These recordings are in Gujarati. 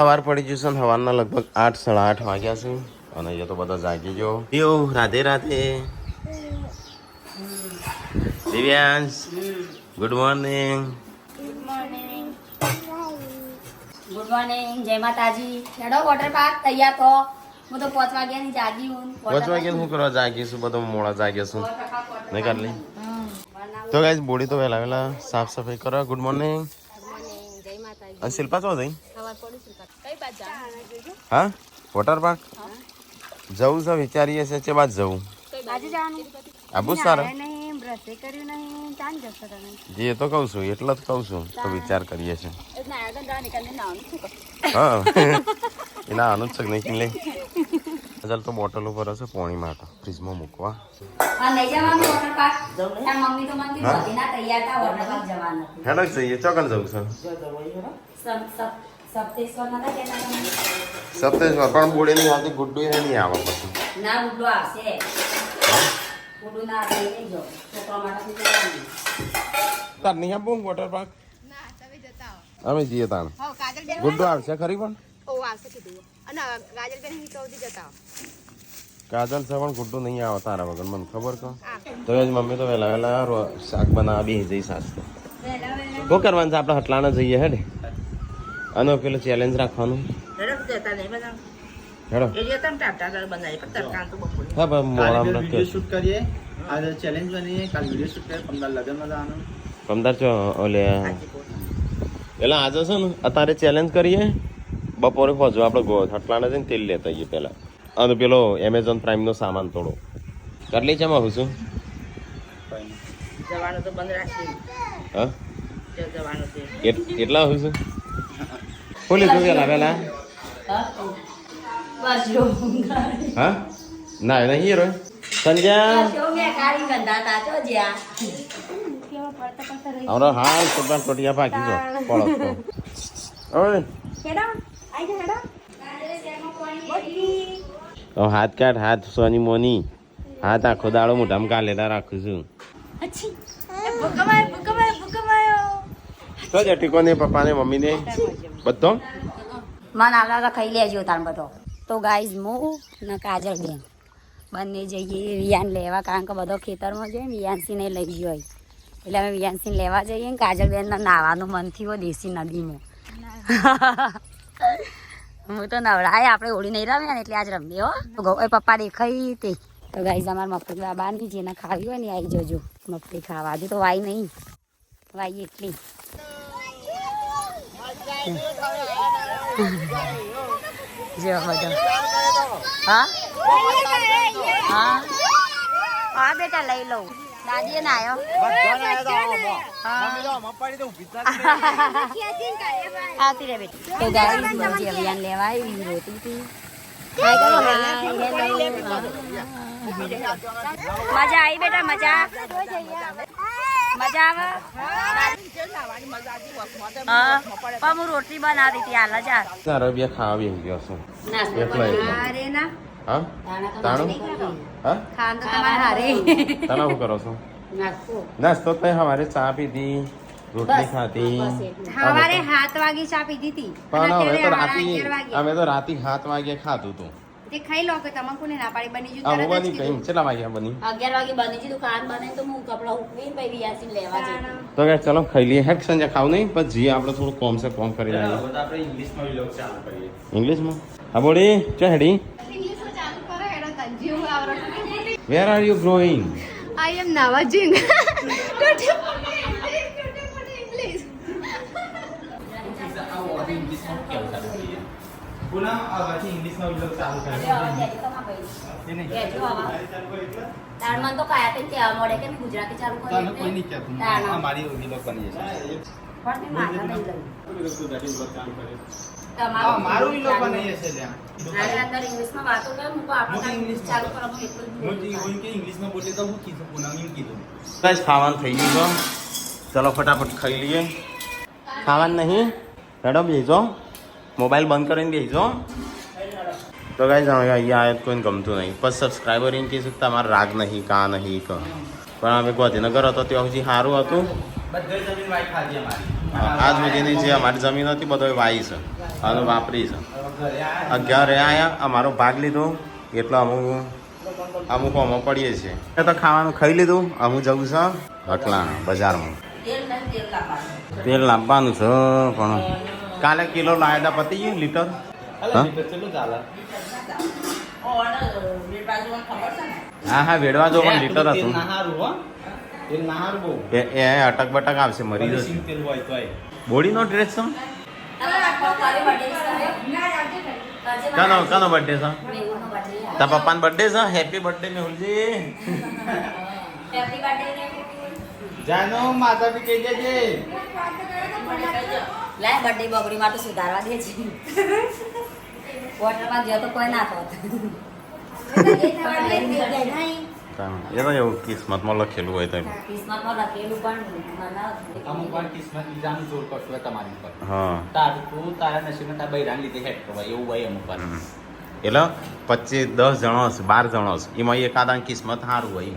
સવાર પડી જશે ને સવારના લગભગ 8 સાડા 8 વાગ્યા છે અને અહીંયા તો બધા જાગી ગયો. યો Radhe Radhe Divyansh good morning. Good morning, જય માતાજી. હેડો વોટર પાર્ક તૈયાર તો હું તો 5 વાગ્યાની જાગી હું. 5 વાગ્યા શું કરવા જાગીશું? બધો મોડા જાગીશું નહીં કાઢલી તો ગાઈસ બોડી તો વહેલા વહેલા સાફ સફાઈ કરો. Good morning. અને શિલ્પા ચો જઈ? હા વોટર પાર્ક જવું છે વિચારીએ છે કે બાદ જવું આબુ સારા જે તો કહું છું એટલે જ કહું છું તો વિચાર કરીએ છીએ. હા એના આનું જ છે નહીં લે ચાલ તો બોટલ ઉપર હશે પાણી માટે ફ્રીજમાં મૂકવા. હેડો જઈએ ચોકન જવું છે સપ્તેશ્વર પણ બોડીની હાથી ગુડ્ડુ નહીં આવે પછી ના ગુડ્ડુ આવશે ગુડ્ડુ ના આવે નહીં જો છોકરા માટે તાર નહીં આપવું વોટર પાર્ક અમે જઈએ તાણ ગુડ્ડુ આવશે ખરી પણ કાજલ છે પણ ગુડ્ડુ નહીં આવે તારા વગર મને ખબર કહો તો મમ્મી તો વહેલા વહેલા શાક બનાવવા બી જઈ સાચતો શું કરવાનું છે આપણે હટલાના જઈએ હેડે અને પેલું ચેલેન્જ રાખવાનું હેડો હા ભાઈ મોડા શૂટ કરીએ આજે ચેલેન્જ બનીએ કાલ વિડિયો શૂટ કરીએ પમદાર લગનમાં જવાનું પમદાર ચો ઓલે એટલે આજે છે ને અત્યારે ચેલેન્જ કરીએ બપોરે પહોંચો આપણે હટલાના જઈને તેલ લેતા આવીએ પહેલાં અને પેલો એમેઝોન પ્રાઇમનો સામાન થોડો કેટલી છે આવું છું હા એટલા આવું છું શું લીધું પેલા પેલા હા ના નહીં હીરો સંજ્યા હમણાં હાલ છોકરા ટોટિયા પાકી જો પડો હાથ કાઢ હાથ સોની મોની હાથ આખો દાડો મોઢામાં કાલેલા રાખું છું તો જટીકો ને પપ્પા ને મમ્મી ને બધો મન આવતા ખાઈ લેજો તાર બધો. તો ગાઈઝ હું ને કાજલ બેન બંને જઈએ વિયાન લેવા કારણ કે બધો ખેતરમાં જઈએ વિયાનસીને લઈ ગયો એટલે અમે વિયાનસીને લેવા જઈએ ને કાજલ બેનને નાવાનું મન થયું દેશી નદીમાં. હું તો નવડાય આપણે ઓળી નહીં રમ્યા ને એટલે આજ રમીએ હો. પપ્પા દેખાઈ તે તો ગાઈઝ અમારા મફતી બાબાની જેને ખાવી હોય ને આવી જજો મફતી ખાવા. હજુ તો વાઈ નહીં વાઈ એટલી જો બધો હા હા હા બેટા લઈ લઉં દાદીએ ના આવ્યો આવતી રે બેટા તો ગાઈસ બધી અભિયાન લેવા આવી રોતી હતી મજા આવી બેટા મજા મજા આવે હા હું રોટલી બનાવી હતી હાલ જા તારો બે ખાવા બેસી ગયો છું હા તાણું હા તાણા શું કરો છો નાસ્તો તો હવારે ચા પીધી રોટલી ખાતી સવારે 7 વાગે ચા પીધી હતી પણ હવે તો રાતી અમે તો રાતી 7 વાગે ખાધું હતું તે ખાઈ લો કે તમે કોને ના પાડી બની જુ બની કઈ કેટલા વાગ્યા બની 11 વાગે બની જુ દુકાન બને તો હું કપડા ઉકવીને પછી વિયાસી લેવા જઈ તો કે ચલો ખાઈ લઈએ હેક સંજય ખાવ નહીં પછી જી આપણે થોડું કોમ સે કોમ કરી લઈએ આપણે ઇંગ્લિશમાં વ્લોગ ચાલુ કરીએ ઇંગ્લિશમાં હા બોડી ચો હેડી ઇંગ્લિશમાં ચાલુ કરો હેડો તંજી હું આવરો where are you growing I am Navajing. ઇંગ્લિશમાં વ્લોગ ચાલુ તારમન તો કાયા તે કહેવા મળે કે ગુજરાતી ચાલુ કરી કોઈ નહીં કહેતું મારી વ્લોગ બની જશે પણ તે માથા નહીં લઈ મારું વ્લોગ બની જશે લ્યા આની અંદર ઇંગ્લિશમાં વાતો કરે હું આપણે ઇંગ્લિશ ચાલુ કરવાનું એટલું જ ઇંગ્લિશમાં બોલે તો હું કીધું પૂનમ કીધું બસ ખાવાનું થઈ ગયું તો ચલો ફટાફટ ખાઈ લઈએ ખાવાનું નહીં હેડો બેસજો મોબાઈલ બંધ કરીને બેસજો તો ગાઈસ અહીંયા આયત કોઈને ગમતું નહીં પછી સબસ્ક્રાઈબર એમ કહીશું તમારે રાગ નહીં કા નહીં ક પણ અમે ગાંધીનગર હતો ત્યાં સુધી સારું હતું બધે જમીન વાઈ ખાધી અમારી આજ સુધીની જે અમારી જમીન હતી બધો વાઈ છે અને વાપરી છે ઘરે આયા અમારો ભાગ લીધો એટલે અમુક આમાં પડીએ છીએ તો ખાવાનું ખાઈ લીધું અમુક જવું છે હટલા બજારમાં તેલ લાવવાનું છે પણ કાલે કિલો લાવ્યા હતા પતી ગયું લીટર હા હા વેડવા જો પણ લીટર હતું એ અટક બટક આવશે મરી જશે બોડીનો ડ્રેસ છે કનો બર્થડે છે તારા પપ્પાનો બર્થડે છે હેપી બર્થડે મેહુલજી જાનો માતા બી કહી દેજે લે બર્થડે બગડી માટે સુધારવા દે છે વોટરમાં ગયો તો કોઈ ના થત એ તો એવું કિસ્મતમાં લખેલું હોય તો કિસ્મતમાં લખેલું પણ અમુક વાર કિસ્મત બીજાનું જોર કરતું હોય તમારી પર હા તું તારા નસીબમાં તારા બૈરાને લીધે હેડ કરવાય એવું હોય અમુક વાર એટલે 25-10 જણો હશે 12 જણો હશે એમાં એકાદાની કિસ્મત સારું હોય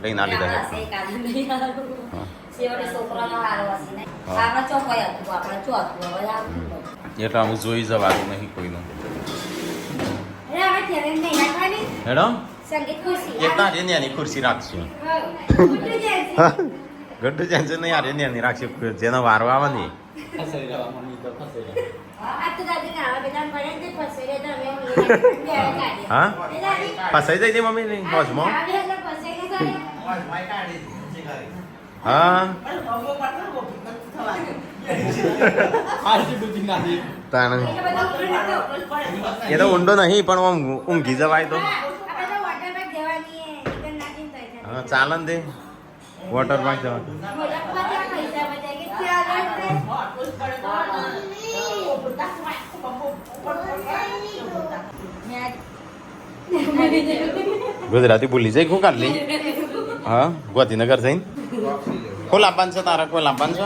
લઈ ના લીધા છોકરાનો હારો હશે ને આપણે ચોકવાય હતું આપણે ચોકવું હવે આવતું એટલે આવું જોઈ જવાનું નહીં કોઈનું હવે થેરેન નહીં રાખવાની હેડો સંગીત ખુશી એક ના રેન્યાની ખુરશી રાખશું ગઢુ જાય નહીં આ રેન્યાની રાખશું જેનો વારો આવે ને ફસાઈ રહેવા મમ્મી તો ફસાઈ રહેવા આ તો દાદી ના આવે બધા પડે ને ફસે રે તો હા ફસાઈ જાય છે મમ્મી ની મોજમાં હા તાણ એ તો ઊંડો નહીં પણ આમ ઊંઘી જવાય તો હા ચાલન દે વોટર પાર્ક જવા ગુજરાતી ભૂલી જાય શું કાઢલી હા ગોધીનગર જઈને શું લાવવાનું છે તારા કોઈ લાવવાનું છે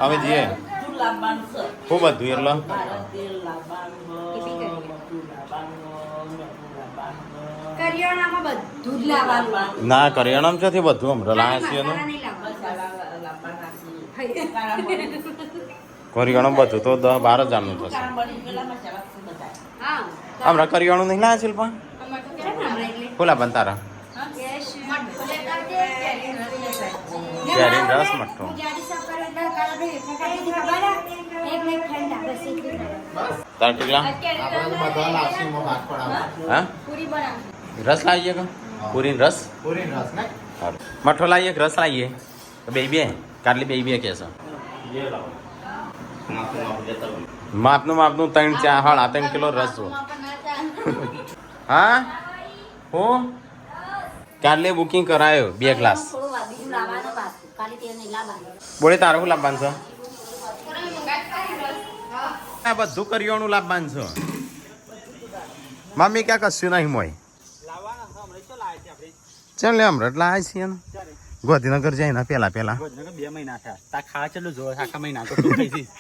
અમે જઈએ શું બધું એટલે કરિયાણામાં બધું જ લાવવાનું ના કરિયાણામાં છે બધું હમણાં લાયા છીએ એનું કરિયાણું બધું તો 10-12 હજારનું થશે હમણાં કરિયાણું નહીં લાયા શિલ્પા શું લાવવાનું તારા કેરીનો રસ મઠો તાર ટીકલા હા રસ લાવીએ કે પૂરી રસ મઠો લાવીએ કે રસ લાવીએ બે કાટલી બે કે છે માપનું 3 કિલો રસ જો હા હું કાલે બુકિંગ કરાયો 2 ગ્લાસ બોલે તારે શું લાવવાનું છે આ બધું કરિયાણું લાવવાનું છે મમ્મી ક્યાં કશું નહીં મોય ચાલ લે હમણાં લાવે છે ને ગોધીનગર જાય ને પેલા 2 મહિના થયા તા ખાવા ચેટલું જો આખા મહિના તો તું થઈ જઈશ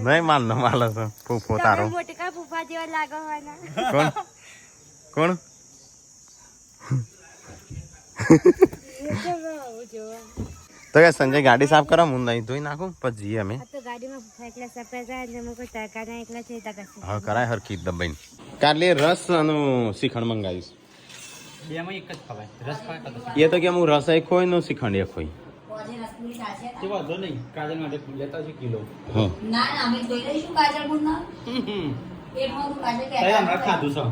નહીં માલ નો માલ છે ફૂફો તારો કોણ તો કે સંજય ગાડી સાફ કરો હું નહીં ધોઈ નાખું પછી જઈએ અમે હા કરાય હરખી દબાઈને કાલે રસ અને શ્રીખંડ મંગાવીશ બેમાં એક જ ખવાય રસ ખાય એ તો કે હું રસ એક ખોઈ નો શ્રીખંડ એક ખોઈ તે વાંધો નહીં કાજલ માટે લેતા છે કિલો હમણાં ખાધું છે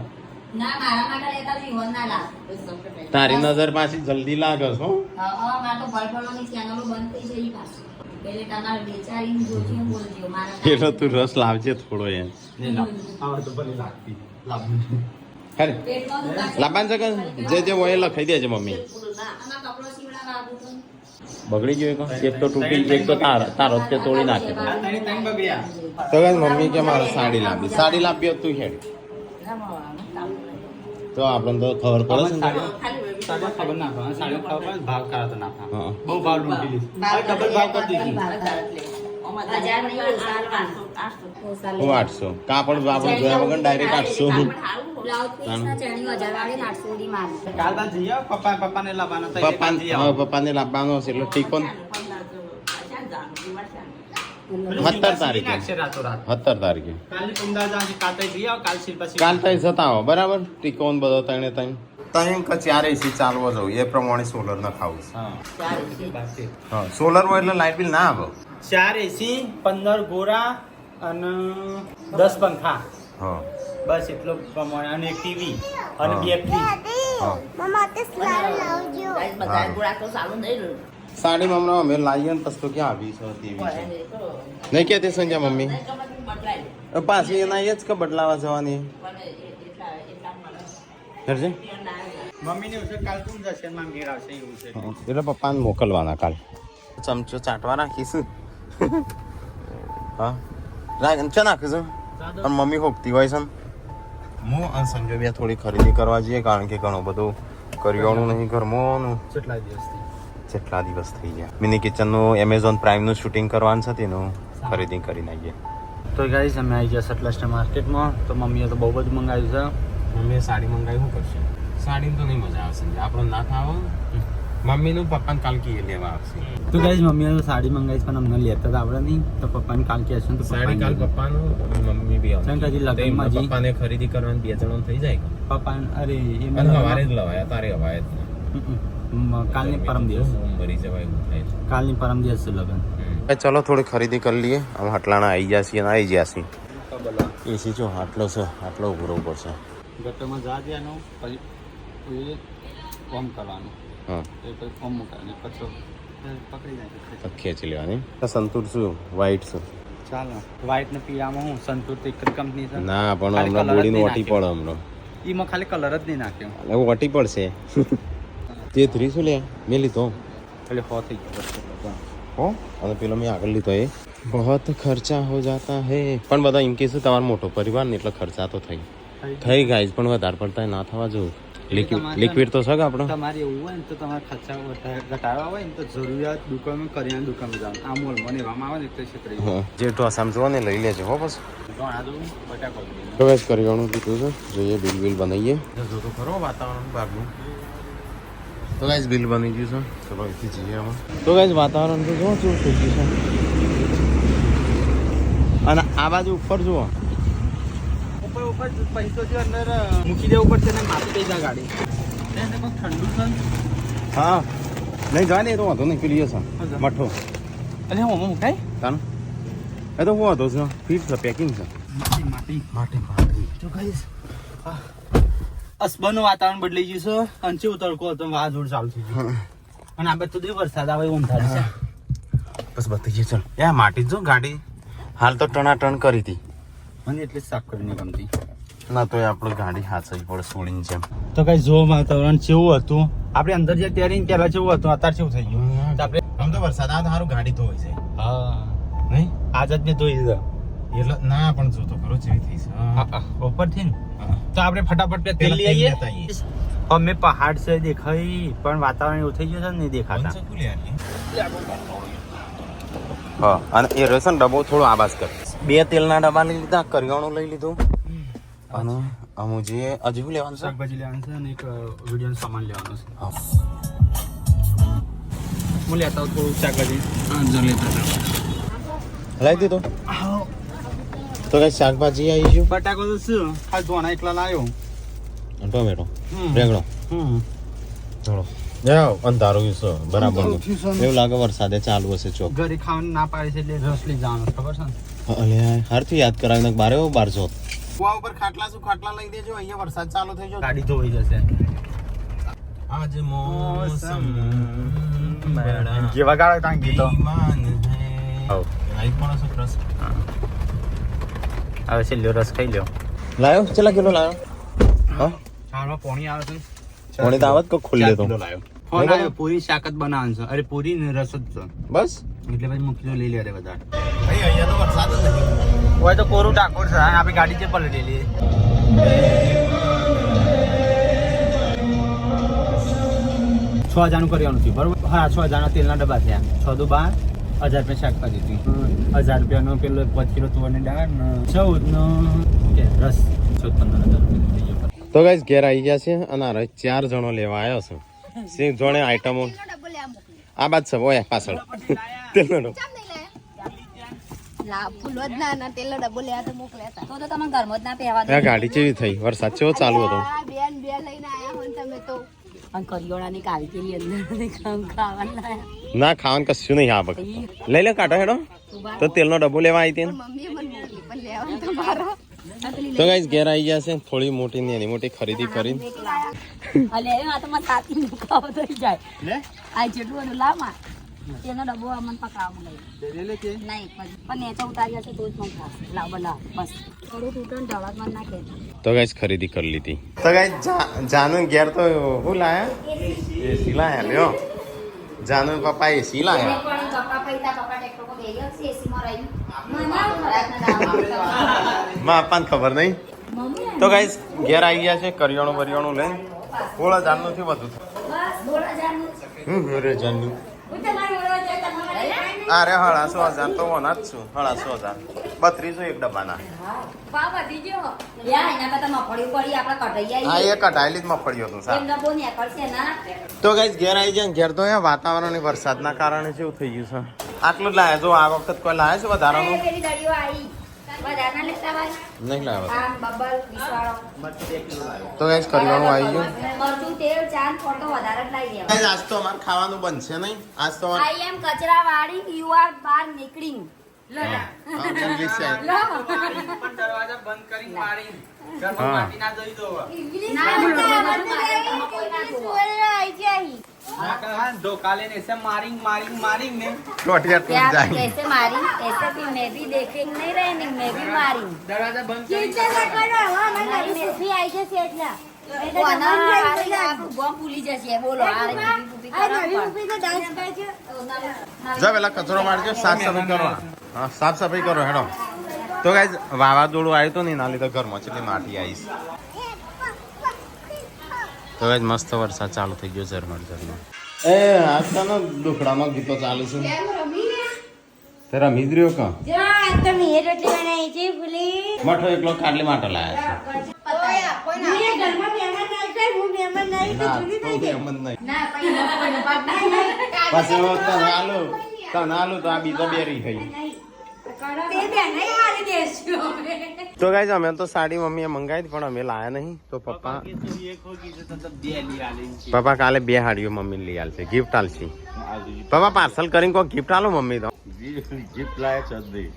તારી નજર પાછી જલ્દી લાગે છો એટલે તું રસ લાવજે થોડો એમ તો ભલે લાગતી લાવવાનું છે કે જે હોય લખાઈ દેજે મમ્મી બગડી ગયો એક તો તૂટી એક તો તારો તે તોડી નાખે તો મમ્મી કે મારે સાડી લાવી તું હેડ તો આપણને તો ખબર પડે છે ને ખબર ના પડે સાડી ખબર ભાવ કરાતો ના બહુ ભાવ લૂંટી લીધી ડબલ ભાવ કરી દીધી 1000 નહીં ઓછા હું 800 કાપડ બાપડ જોયા વગર ડાયરેક્ટ 800 બ્લાઉઝ પીસના ચણીઓ 1000 વાળી 800 સુધી માલ કાલ બાદ જઈએ પપ્પાને લાવવાનો તો પપ્પાને લાવવાનો હશે એટલે ટીકોન 17 તારીખે 17 તારીખે કાલની પંદર જાણ કાલ તઈ જઈએ કાલ શિલ્પા કાલ તઈ જતા આવો બરાબર ટીકોન બધો તણે તઈ કે 4 એસી ચાલવો જવું એ પ્રમાણે સોલર ના ખાવું હા સોલર હોય એટલે લાઇટ બિલ ના આવે 4 એસી 15 ગોરા અને 10 પંખા હા બસ એટલો પ્રમાણે અને એક ટીવી અને બેટરી સાડી હમણાં અમે લાવીએ ને પછી તો ક્યાં આવી છે ટીવી છે નહીં કહેતી સંજય મમ્મી પાછી એના એ જ કે બદલાવા જવાની કરજે મમ્મીને એવું છે કાલ કોણ જશે માં ઘેર આવશે એવું છે એટલે પપ્પાને મોકલવાના કાલ ચમચો ચાટવા રાખીશું હા રાખ ચા નાખીશું અને મમ્મી હોપતી હોય છે ને હું અને સંજય બે થોડી ખરીદી કરવા જઈએ કારણ કે ઘણું બધું કરિયાણું નહીં ઘરમાં જેટલા દિવસ થઈ ગયા મિની કિચનનું એમેઝોન પ્રાઇમનું શૂટિંગ કરવાનું છે તેનું ખરીદી કરી નાખીએ તો ગાઈસ અમે આવી ગયા સટલાસ્ટ માર્કેટમાં તો મમ્મીએ તો બહુ બધું મંગાવ્યું છે મમ્મીએ સાડી મંગાવી શું કરશે સાડીમાં તો નહીં મજા આવશે આપણો ના ખાવો મમ્મીનું પપ્પાને કાલ કીએ લેવા આવશે તો ગાઈસ મમ્મીએ તો સાડી મંગાવી પણ અમને લેતા તો આવડે નહીં તો પપ્પાને કાલ કહેશે તો સાડી કાલ પપ્પાનું મમ્મી બી આવશે હજી લગ્નમાં પપ્પાને ખરીદી કરવાની 2 જણો થઈ જાય પપ્પાને અરે સવારે જ લવાયા તારે હવાય કાલની પરમ દિવસ ભરી જવાય એવું થાય કાલની પરમ દિવસ છે લગ્ન ચલો થોડી ખરીદી કરી લઈએ આમ હાટલાના આવી ગયા છીએ અને આવી ગયા છીએ એસી જો આટલો છે આટલો ઉભરો ઉપર છે ગટરમાં જા દેવાનું પછી ફોર્મ કરવાનું હા એ પછી ફોર્મ મૂકવાનું પછી પકડી જાય ખેંચી લેવાની સંતૂર શું વ્હાઈટ છે ચાલો વ્હાઈટ ને પીળામાં હું સંતૂર તો એક જ કંપની છે ના પણ હમણાં બોડીનું વટી પડે હમણાં એમાં ખાલી કલર જ નહીં નાખ્યો એટલે વટી પડશે તે 3 શું લે મેં લીધો એટલે હો થઈ ગયો હો અને પેલો મેં આગળ લીધો એ બહોત ખર્ચા હો જાતા હે પણ બધા એમ કહેશું તમારો મોટો પરિવાર ને એટલે ખર્ચા તો થઈ ગાઈઝ પણ વધારે પડતા ના થવા જોવું લિક્વિડ તો છે કે આપણો તમારે એવું હોય ને તો તમારે ખર્ચા ઘટાડવા હોય ને તો જરૂરિયાત દુકાનમાં કરિયાણા દુકાનમાં જવાનું આ મોલ મને એવામાં આવે ને તો ક્ષેત્રે જે ઢોસામ જો ને લઈ લેજો હો બસ ઘણા દઉં બટાકો તો વેજ કરિયાણું લીધું છે જોઈએ બિલ બનાવીએ જો તો ખરો વાતાવરણ ભાગનું તો ગાઈઝ બિલ બની ગયું છે ચલો અહીંથી જઈએ અમે તો ગાઈઝ વાતાવરણ તો જો શું થઈ ગયું છે અને આ બાજુ ઉપર જુઓ ઉપર પૈસો જે અંદર મૂકી દેવું પડશે ને માથે થઈ જાય ગાડી એને કોઈ ઠંડુ છે હા નહીં જાય ને એ તો વાંધો નહીં પેલી છે મઠો એટલે હું મુકાય તાન એ તો હું વાંધો છે ફીટ છે પેકિંગ છે માટી તો કહીશ અસબરનું વાતાવરણ બદલાઈ ગયું છે અંચે ઉતરકો હતો વાવાઝોડું ચાલુ થઈ ગયું અને આ બધું તો વરસાદ આવે એવું થાય છે બસ બધી ગઈ ચાલ યા માટી જો ગાડી હાલ તો ટણાટણ કરી હતી મને એટલે જ સાફ કરીને ગમતી ના તો આપણે ગાડી હાથવી પડે સોડીને જેમ તો કઈ જો વાતાવરણ કેવું હતું આપણે અંદર જે ત્યારે પેલા કેવું હતું અત્યારે કેવું થઈ ગયું આપણે આમ તો વરસાદ આવે તો સારું ગાડી ધોઈ છે હા નહીં આજ જ મેં ધોઈ દીધા એટલે ના પણ જો તો ખરો જેવી થઈ છે ઉપરથી ને તો આપણે ફટાફટ તેલ લઈ આવીએ અમે પહાડ છે દેખાય પણ વાતાવરણ એવું થઈ ગયું છે ને નહીં દેખાતા હા અને એ રસન ડબ્બો થોડો આવાજ કરે 2 તેલના ડબ્બા લઈ લીધા કરિયાણું લઈ લીધું અને અમુક જે હજુ લેવાનું છે શાકભાજી લેવાનું છે અને એક વિડીયો સામાન લેવાનું છે હા હું લેતા હોઉં થોડું શાકભાજી જો લેતા લાવી દીધો તો કઈ શાકભાજી આવી ગયું બટાકો તો શું ખાલી ધોણા એકલા લાવ્યો ટોમેટો રેગડો ચલો જાઓ અંધારું છે બરાબર એવું લાગે વરસાદે ચાલુ હશે ચોક ઘરે ખાવાનું ના પાડે છે એટલે રસ લઈ જવાનું ખબર છે ને અલ્યા હારથી યાદ કરાવીને બારે બારસો કુવા ઉપર ખાટલા લઈ દેજો અહીંયા વરસાદ ચાલુ થઈ ગયો ગાડી ધોઈ જશે આજ મોસમ જેવા ગાળા કાંઈ ગીતો આઈ પણ છે રસ હવે છેલ્લો રસ ખાઈ લ્યો લાયો ચલા કિલો લાયો હા શાળમાં પોણી આવે છે પોણી તો આવત કો ખુલ્લે તો લાયો પૂરી શાક જ બનાવવાનું છે અરે પૂરી ને રસ જ છે બસ એટલે પછી મૂકી લઈ લે અરે બધા ભાઈ અહીંયા તો વરસાદ જ નથી હોય તો કોરું ટાકોર છે આપણી ગાડી છે પલટેલી 6000 નું કરવાનું છે બરોબર હા 6000 ના તેલના ડબ્બા થયા 6 દુ 12 રૂપિયા શાકભાજી હતી 1000 રૂપિયાનો પેલો 5 કિલો તુવેરની દાળ ને 14 નો કે રસ 14-15 રૂપિયા થઈ ગયો. તો ગાઈસ ઘેર આવી ગયા છે અને આ 4 જણો લેવા આવ્યો છે સિંહ જોડે આઈટમો ડબ્બો લે આ મોકલી આ બાદ છે ઓય પાછળ તેલનો ચામ નહીં લા ફૂલો જ ના તેલનો ડબ્બો લે આ તો મોકલ્યા હતા તો તમે ઘરમાં જ ના પહેવા દો. આ ગાડી કેવી થઈ વરસાદ કેવો ચાલુ હતો આ બેન બે લઈને આયા હો ને તમે તો અને કરિયોળાની કાવી કેલી અંદર કામ ખાવાનું લાયા. ના ખાવાનું કશું નહીં આ વખત લઈ લે કાઢો હેડો તો તેલનો ડબ્બો લેવા આવી હતી ને. મમ્મીએ મને મોકલી પણ લેવાનું તમારો તો ગાઈસ ઘેર આવી ગયા છે થોડી મોટી નાની મોટી ખરીદી કરીને અલે આ તો મારા સાથી મુકાવ થઈ જાય લે આ જેટલું બધું લાવમાં તેનો ડબ્બો અમને પકાવવા લઈ લે કે નહીં પણ નેચો ઉતારી જશે તો જ મને ખાશે લાવ બનાવ બસ થોડું તૂટણ ઢળકમાં નાખે તો ગાઈસ ખરીદી કરી લીધી તો ગાઈસ જાનુ ઘેર તો હું લાયા એસી લાયા લ્યો જાનુ પપ્પા એસી લાયા પણ પપ્પા પૈતા પપ્પા ટ્રેક્ટર કો બેહી ગયો એસીમાં રહી માં આપવાને ખબર નહીં તો ગાઈસ ઘેર આવી ગયા છે કરિયાણું બરિયાણું લઈને 16,000 નથી વધુ બસ 16,000 અરે જાનુ અરે 1,600 તો હોના જ છું 1,600 32 એક ડબ્બાના પાવ વધી ગયો યા એના કરતા મફળી પડી આપણે કઢાઈ હા આવી એ કટાયેલી જ મફળ્યો હતું એમ સાહેબ ડબ્બો ને કરશે ના તો ગાઈસ ઘેર આવી જાય ઘેર તો અહીંયા વાતાવરણ અને વરસાદના કારણે કેવું થઈ ગયું છે આટલું જ લાયા જો આ વખત કોઈ લાયા છે વધારાનું પેલી દડીઓ આવી વધારના લેતા ભાઈ નહીં લાવ્યા આમ બબલ વિસવાળો તો ગાઈસ કરિયાણું આવી ગયું મરચું તેલ ચાંદ ફોટો વધારે જ લાવી દેવા ગાઈસ આજ તો અમારે ખાવાનું બનશે નહીં આજ તો અમારે આઈ એમ કચરા વાળી યુ આર બાર નીકળીંગ ઇંગ્લિશ છે પણ દરવાજા બંધ કરીને મારી ઘરમાં માટી ના જોઈ દો ધોકા લેને એસે મારિંગ મારિંગ મારિંગ ને ટોટિયા क्या ટૂટ જાય कैसे मारी ऐसे भी मैं भी देखेंगे नहीं रहेंगे मैं भी मारी દરવાજા બંધ કરી मैं भी आई છે એટલા ગોમ ભૂલી જશે બોલો જા પેલા કચરો મારજો સાફ સફાઈ કરો હા સાફ સફાઈ કરો હેડો તો ગાઈસ વાવાઝોડું આવ્યું તો ને એના લીધે ઘરમાં કેટલી માટી આવીશ તો ગાઈસ મસ્ત વરસાદ ચાલુ થઈ ગયો ઝરમર ઝરમર એ આજકાલનો દુખડામાં ગીતો ચાલુ છે તે રમી જ રહ્યો કા મઠો એકલો કાટલી માટો લાયા છે ના તો એમ જ નહીં પછી તને આલુ તો આ બીજો બેરી થઈ તો ગાઈસ અમે તો સાડી મમ્મીએ મંગાવી પણ અમે લાયા નહીં તો પપ્પા કાલે 2 સાડીઓ મમ્મી લઈ આલશે ગિફ્ટ આલશે પપ્પા પાર્સલ કરીને કોઈ ગિફ્ટ આલો મમ્મી તો ગિફ્ટ લાયક જ નહીં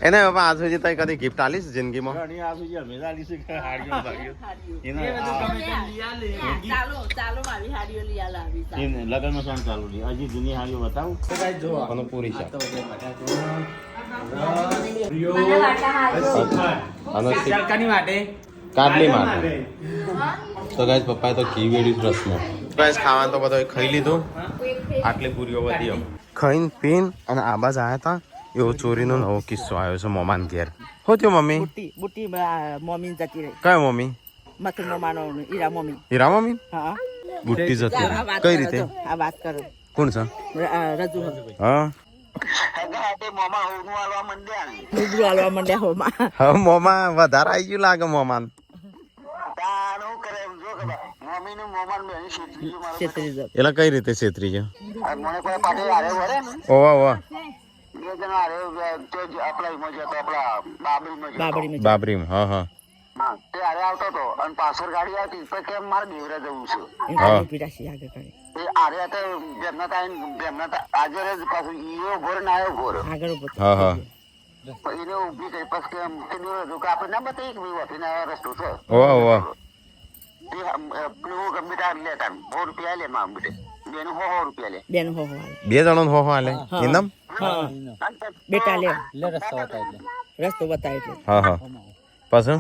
એને પપ્પા આજ સુધી તઈ કદી ગિફ્ટ આલીશ જિંદગીમાં ઘણી આ સુધી અમે લાલી છે કે હાડીઓ ભાગ્યો એના એને લગનમાં સોન ચાલુ લી હજી જૂની હાડીઓ બતાવું તો ગાઈસ જો અને પૂરી છે અને ચાલકાની માટે કાટલી માટે તો ગાઈસ પપ્પાએ તો ઘી વેડ્યું રસમાં ગાઈસ ખાવાનું તો બધો ખાઈ લીધું આટલી પૂરીઓ વધી ખાઈને પીન અને આબાજ આવ્યા હતા એવો ચોરીનો નવો કિસ્સો આવ્યો છે મોમાન ઘેર હો થયો મમ્મી બુટી મમ્મી જતી રહી કયો મમ્મી મથુર માનો હીરા મમ્મી હીરા મમ્મી હા બુટ્ટી જતી રહી. કઈ રીતે આ વાત કરો કોણ છે રજુ હા નીકળું હાલવા માંડ્યા હોમાં હવે મોમાં વધારે આવી ગયું લાગે મોમાન છેતરી જાવ એટલે કઈ રીતે છેતરી છે ઓવા ઓવા બાબડી બાબરી હા હા હા. પીડાશી આગળ કરે આગળ ઉભો થયો. હા હા ઓવા ઓવા બેન હો હાલે 2 જણો હો હાલે ઇનમ હા બેટા લે લે રસ્તો બતાવી દે રસ્તો બતાય એટલે હા હા પછી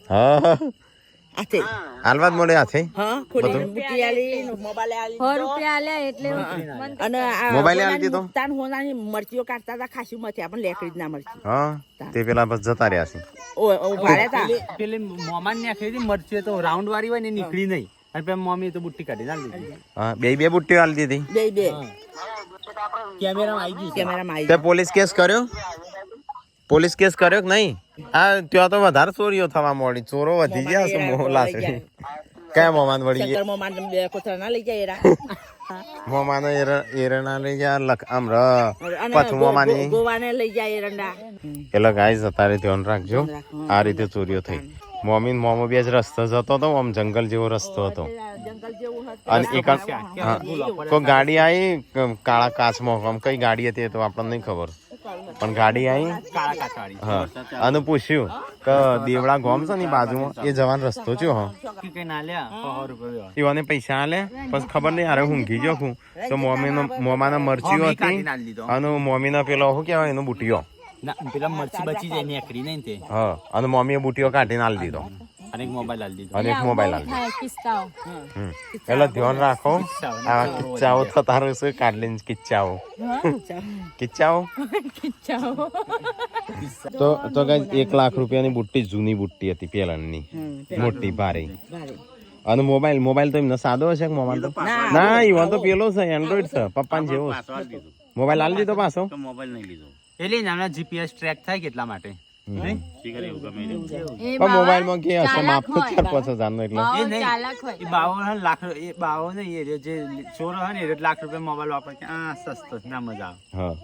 હા હા આથે હાલવા જ મળે હાથે હા ખોલી બુટી આલી મોબાઈલ આલી 100 રૂપિયા આલ્યા એટલે અને આ મોબાઈલ આલી દીધો? તાન હોનાની મરચીઓ કાઢતા હતા ખાસી મથી આપણે લેકડી જ ના મરચી હા તે પેલા બસ જતા રહ્યા છે. ઓ ભાડ્યા તા પેલી મોમાન ને આખી મરચી તો રાઉન્ડ વાળી હોય ને એ નીકળી નહીં અને પેલા મમ્મી તો બુટ્ટી કાઢી ના લીધી. હા બે બુટ્ટીઓ આલી દીધી. બે કેમેરામાં આવી ગઈ કેમેરામાં આવી તે પોલીસ કેસ કર્યો? પોલીસ કેસ કર્યો કે નહીં? હા ત્યાં તો વધારે ચોરીઓ થવા માંડી. ચોરો વધી ગયા છે મોહલા છે. કયા મોમાન વળી ગયા? શંકર મોમાં બે કોથળા ના લઈ જાય એરા મોમાનો એરણા લઈ ગયા આમ પથુ મોમાની. ગોવાને લઈ જાય એરંડા એટલે ગાઈસ અત્યારે ધ્યાન રાખજો. આ રીતે ચોરીઓ થઈ. મોમી ને મોમો બે જ રસ્તો જતો હતો, આમ જંગલ જેવો રસ્તો હતો જંગલ જેવું હતું અને એક કોઈ ગાડી આવી કાળા કાચમાં. આમ કઈ ગાડી હતી એ તો આપણને નહીં ખબર, પણ ગાડી આવી કાળા કાચવાળી. હા અને પૂછ્યું કે દેવડા ગોમ છે ને બાજુમાં એ જવાનો રસ્તો છે. હા કઈ ના લ્યા 100 રૂપિયા એવાને પૈસા આલે પછી ખબર નહીં હારે ઊંઘી ગયો હું તો મોમાના મરચીઓ હતી અને મોમીના પેલો શું કહેવાય એનો બુટીઓ. ના પેલા મરચી બચી જાય નીકળી નહીં તે. હા અને મમ્મીએ બુટીઓ કાઢીને આલી દીધો અને એક મોબાઈલ આલી દીધો. અને એક મોબાઈલ આલી દીધો. એટલે ધ્યાન રાખો. આ કિચ્ચાઓ થતા રહેશે કાઢલીને કિચ્ચાઓ તો ગાઈસ 1 લાખ રૂપિયાની બુટ્ટી જૂની બુટ્ટી હતી પેલાની મોટી ભારે. અને મોબાઈલ તો એમને સાદો હશે કે મોબાઈલ તો ના એવા તો પેલો છે એન્ડ્રોઈડ છે પપ્પાને જેવો. મોબાઈલ આલી દીધો પાછો? મોબાઈલ નહીં લીધો. એટલે નાના જીપીએસ ટ્રેક થાય કેટલા માટે. શીખર એવું ગમે તે. પણ મોબાઈલમાં કે હશે માફ તો 4-5 હજારનો એટલે એ નહીં એ 52 લાખ એ 52 નહીં એ જે ચોરો હોય ને 1 લાખ રૂપિયા મોબાઈલ વાપરે કે આ સસ્તો ના મજા આવે. હા